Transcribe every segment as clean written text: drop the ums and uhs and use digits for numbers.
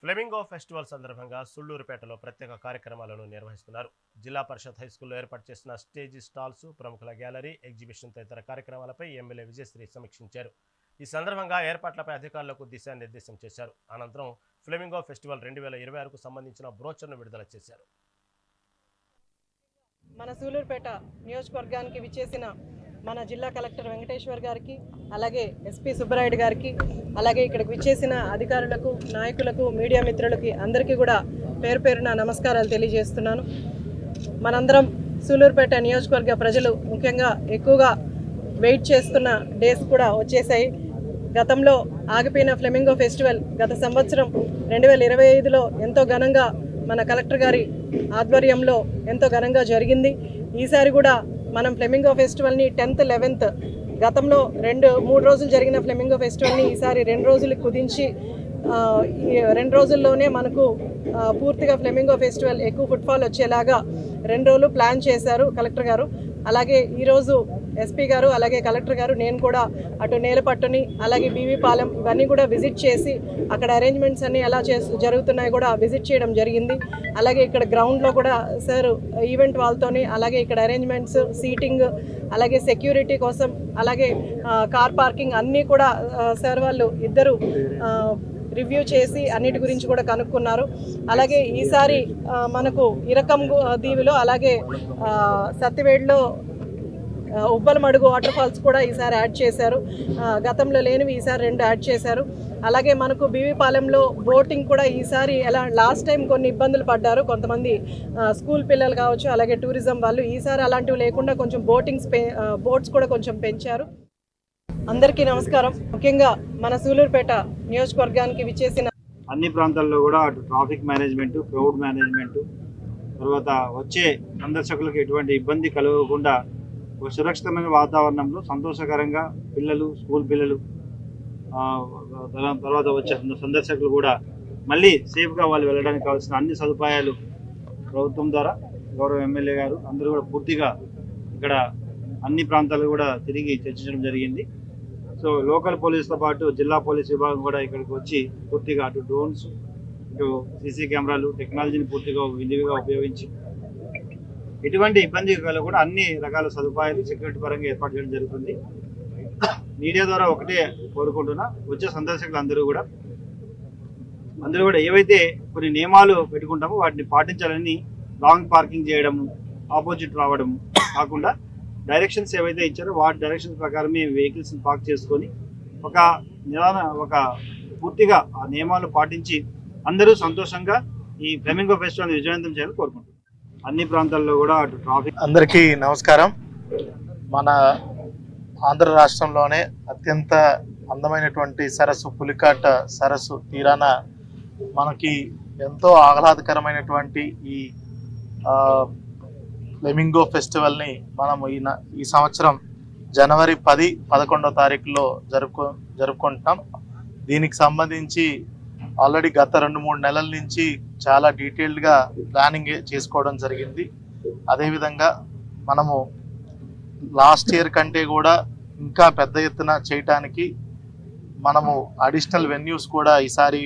Flamingo festival సందర్భంగా సుళ్లూరుపేటలో ప్రత్యేక కార్యక్రమాలను నిర్వహిస్తున్నారు. జిల్లా పరిషత్ హైస్కూల్లో ఏర్పాటు చేసిన స్టేజీ స్టాల్స్, ప్రముఖుల గ్యాలరీ, ఎగ్జిబిషన్ తదితర కార్యక్రమాలపై ఎమ్మెల్యే విజయశ్రీ సమీక్షించారు. ఈ సందర్భంగా ఏర్పాట్లపై అధికారులకు దిశానిర్దేశం చేశారు. అనంతరం ఫ్లెమింగో ఫెస్టివల్ 2026కు సంబంధించిన బ్రోచర్ను విడుదల చేశారు. మన సూలూరుపేట నియోజకవర్గానికి విచ్చేసిన మన జిల్లా కలెక్టర్ వెంకటేశ్వర్ గారికి, అలాగే ఎస్పీ సుబ్బరాయుడు గారికి, అలాగే ఇక్కడికి విచ్చేసిన అధికారులకు, నాయకులకు, మీడియా మిత్రులకి అందరికీ కూడా పేరు పేరున నమస్కారాలు తెలియజేస్తున్నాను. మనందరం సూలూరుపేట నియోజకవర్గ ప్రజలు ముఖ్యంగా ఎక్కువగా వెయిట్ చేస్తున్న డేస్ కూడా వచ్చేసాయి. గతంలో ఆగిపోయిన ఫ్లెమింగో ఫెస్టివల్ గత సంవత్సరం 2025లో ఎంతో ఘనంగా మన కలెక్టర్ గారి ఆధ్వర్యంలో ఎంతో ఘనంగా జరిగింది. ఈసారి కూడా మనం ఫ్లెమింగో ఫెస్టివల్ని 10th, 11th గతంలో 2-3 రోజులు జరిగిన ఫ్లెమింగో ఫెస్టివల్ని ఈసారి 2 రోజులకు కుదించి ఈ 2 రోజుల్లోనే మనకు పూర్తిగా ఫ్లెమింగో ఫెస్టివల్ ఎక్కువ ఫుట్ఫాల్ వచ్చేలాగా 2 రోజులు ప్లాన్ చేశారు కలెక్టర్ గారు. అలాగే ఈరోజు ఎస్పీ గారు, అలాగే కలెక్టర్ గారు, నేను కూడా అటు నేలపట్టుని, అలాగే బీవీ పాలెం ఇవన్నీ కూడా విజిట్ చేసి అక్కడ అరేంజ్మెంట్స్ అన్నీ ఎలా జరుగుతున్నాయో కూడా విజిట్ చేయడం జరిగింది. అలాగే ఇక్కడ గ్రౌండ్లో కూడా సార్ ఈవెంట్ వాళ్ళతోని, అలాగే ఇక్కడ అరేంజ్మెంట్స్, సీటింగ్, అలాగే సెక్యూరిటీ కోసం, అలాగే కార్ పార్కింగ్ అన్నీ కూడా సార్ వాళ్ళు ఇద్దరు రివ్యూ చేసి అన్నిటి గురించి కూడా కనుక్కున్నారు. అలాగే ఈసారి మనకు ఇరకం దీవిలో, అలాగే సత్తివేడులో ఉబ్బలమడుగు వాటర్ ఫాల్స్ కూడా ఈసారి యాడ్ చేశారు. గతంలో లేనివి ఈసారి 2 యాడ్ చేశారు. అలాగే మనకు బీవీపాలెంలో బోటింగ్ కూడా ఈసారి లాస్ట్ టైం కొన్ని ఇబ్బందులు పడ్డారు కొంతమంది స్కూల్ పిల్లలు కావచ్చు, అలాగే టూరిజం వాళ్ళు. ఈసారి అలాంటివి లేకుండా కొంచెం బోట్స్ కూడా కొంచెం పెంచారు. అందరికీ నమస్కారం. ముఖ్యంగా మన సూలూరుపేట నియోజకవర్గానికి విచ్చేసిన అన్ని ప్రాంతాల్లో కూడా అటు ట్రాఫిక్ మేనేజ్మెంట్, క్రౌడ్ మేనేజ్మెంట్, తర్వాత వచ్చే సందర్శకులకు ఎటువంటి ఇబ్బంది కలగకుండా ఒక సురక్షితమైన వాతావరణంలో సంతోషకరంగా పిల్లలు, స్కూల్ పిల్లలు, తర్వాత వచ్చే సందర్శకులు కూడా మళ్ళీ సేఫ్గా వాళ్ళు వెళ్ళడానికి కావాల్సిన అన్ని సదుపాయాలు ప్రభుత్వం ద్వారా గౌరవ ఎమ్మెల్యే గారు అందరూ కూడా పూర్తిగా ఇక్కడ అన్ని ప్రాంతాలు కూడా తిరిగి చర్చించడం జరిగింది. సో లోకల్ పోలీసుతో పాటు జిల్లా పోలీస్ విభాగం కూడా ఇక్కడికి వచ్చి పూర్తిగా అటు డ్రోన్స్, ఇటు సీసీ కెమెరాలు, టెక్నాలజీని పూర్తిగా విధిగా ఉపయోగించి ఎటువంటి ఇబ్బంది కూడా అన్ని రకాల సదుపాయాలు సెక్యూరిటీ పరంగా ఏర్పాటు చేయడం జరుగుతుంది. మీడియా ద్వారా ఒకటే కోరుకుంటున్నా, వచ్చే సందర్శకులు అందరూ కూడా ఏవైతే కొన్ని నియమాలు పెట్టుకుంటామో వాటిని పాటించాలని, రాంగ్ పార్కింగ్ చేయడము, ఆపోజిట్ రావడము కాకుండా డైరెక్షన్స్ ఏవైతే ఇచ్చారో వాటి డైరెక్షన్స్ ప్రకారమే వెహికల్స్ని పార్క్ చేసుకొని ఒక పూర్తిగా ఆ నియమాలు పాటించి అందరూ సంతోషంగా ఈ ఫ్లెమింగో ఫెస్టివల్ విజయవంతం చేయాలని కోరుకుంటున్నాం. అన్ని ప్రాంతాల్లో కూడా అటు ట్రాఫిక్. అందరికీ నమస్కారం. మన ఆంధ్ర రాష్ట్రంలోనే అత్యంత అందమైనటువంటి సరస్సు పులికాట్ సరస్సు తీరాన మనకి ఎంతో ఆహ్లాదకరమైనటువంటి ఈ ఫ్లెమింగో ఫెస్టివల్ని మనము ఈ సంవత్సరం జనవరి 10, 11వ తారీఖులో జరుపుకుంటున్నాం. దీనికి సంబంధించి ఆల్రెడీ గత 2-3 నెలల నుంచి చాలా డీటెయిల్డ్గా ప్లానింగ్ చేసుకోవడం జరిగింది. అదేవిధంగా మనము లాస్ట్ ఇయర్ కంటే కూడా ఇంకా పెద్ద ఎత్తున చేయటానికి మనము అడిషనల్ వెన్యూస్ కూడా ఈసారి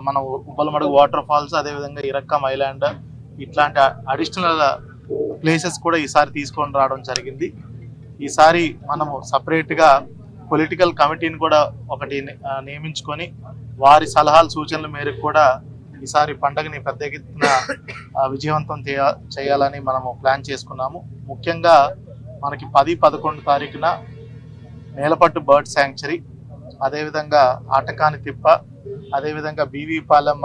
మన ఉబ్బలమడుగు వాటర్ ఫాల్స్, అదేవిధంగా ఇరక్కం ఐలాండ్ ఇట్లాంటి అడిషనల్ ప్లేసెస్ కూడా ఈసారి తీసుకొని రావడం జరిగింది. ఈసారి మనము సపరేట్గా పొలిటికల్ కమిటీని కూడా ఒకటి నియమించుకొని వారి సలహాలు, సూచనల మేరకు కూడా ఈసారి పండుగని పెద్ద ఎత్తున విజయవంతం చేయాలని మనము ప్లాన్ చేసుకున్నాము. ముఖ్యంగా మనకి 10, 11 తారీఖున నేలపట్టు బర్డ్ శాంక్చురీ, అదేవిధంగా ఆటకాని తిప్ప, అదేవిధంగా బీవీపాలెం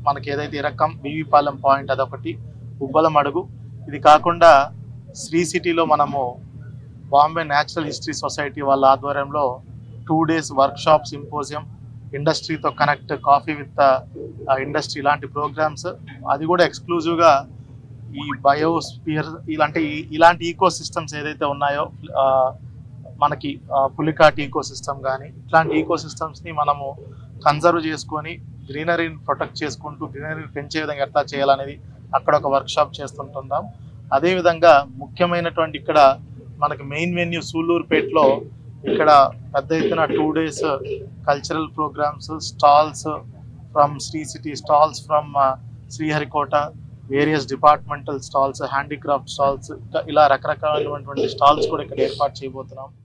మనకి ఏదైతే ఇరక్కం బీవీపాలెం పాయింట్ అదొకటి, ఉబ్బలమడుగు. ఇది కాకుండా శ్రీ సిటీలో మనము బాంబే న్యాచురల్ హిస్టరీ సొసైటీ వాళ్ళ ఆధ్వర్యంలో 2 days వర్క్షాప్, సింపోజియం, ఇండస్ట్రీతో కనెక్ట్, కాఫీ విత్ ఇండస్ట్రీ ఇలాంటి ప్రోగ్రామ్స్, అది కూడా ఎక్స్క్లూజివ్గా ఈ బయోస్పియర్ ఇలాంటి ఈకో సిస్టమ్స్ ఏదైతే ఉన్నాయో మనకి పులికాట్ ఈకో సిస్టమ్ కానీ ఇట్లాంటి ఈకో సిస్టమ్స్ని మనము కన్జర్వ్ చేసుకొని గ్రీనరీని ప్రొటెక్ట్ చేసుకుంటూ గ్రీనరీని పెంచే విధంగా ఎట్లా చేయాలనేది అక్కడ ఒక వర్క్షాప్ చేస్తుంటున్నాం. అదేవిధంగా ముఖ్యమైనటువంటి ఇక్కడ మనకి మెయిన్ వెన్యూ సూళ్ళూరుపేటలో ఇక్కడ పెద్ద ఎత్తున 2 days cultural programs, stalls from Sri City, stalls from Sriharikota, various departmental stalls, handicraft stalls, ఇలా రకరకాలైనటువంటి స్టాల్స్ కూడా ఇక్కడ ఏర్పాటు చేయబోతున్నాం.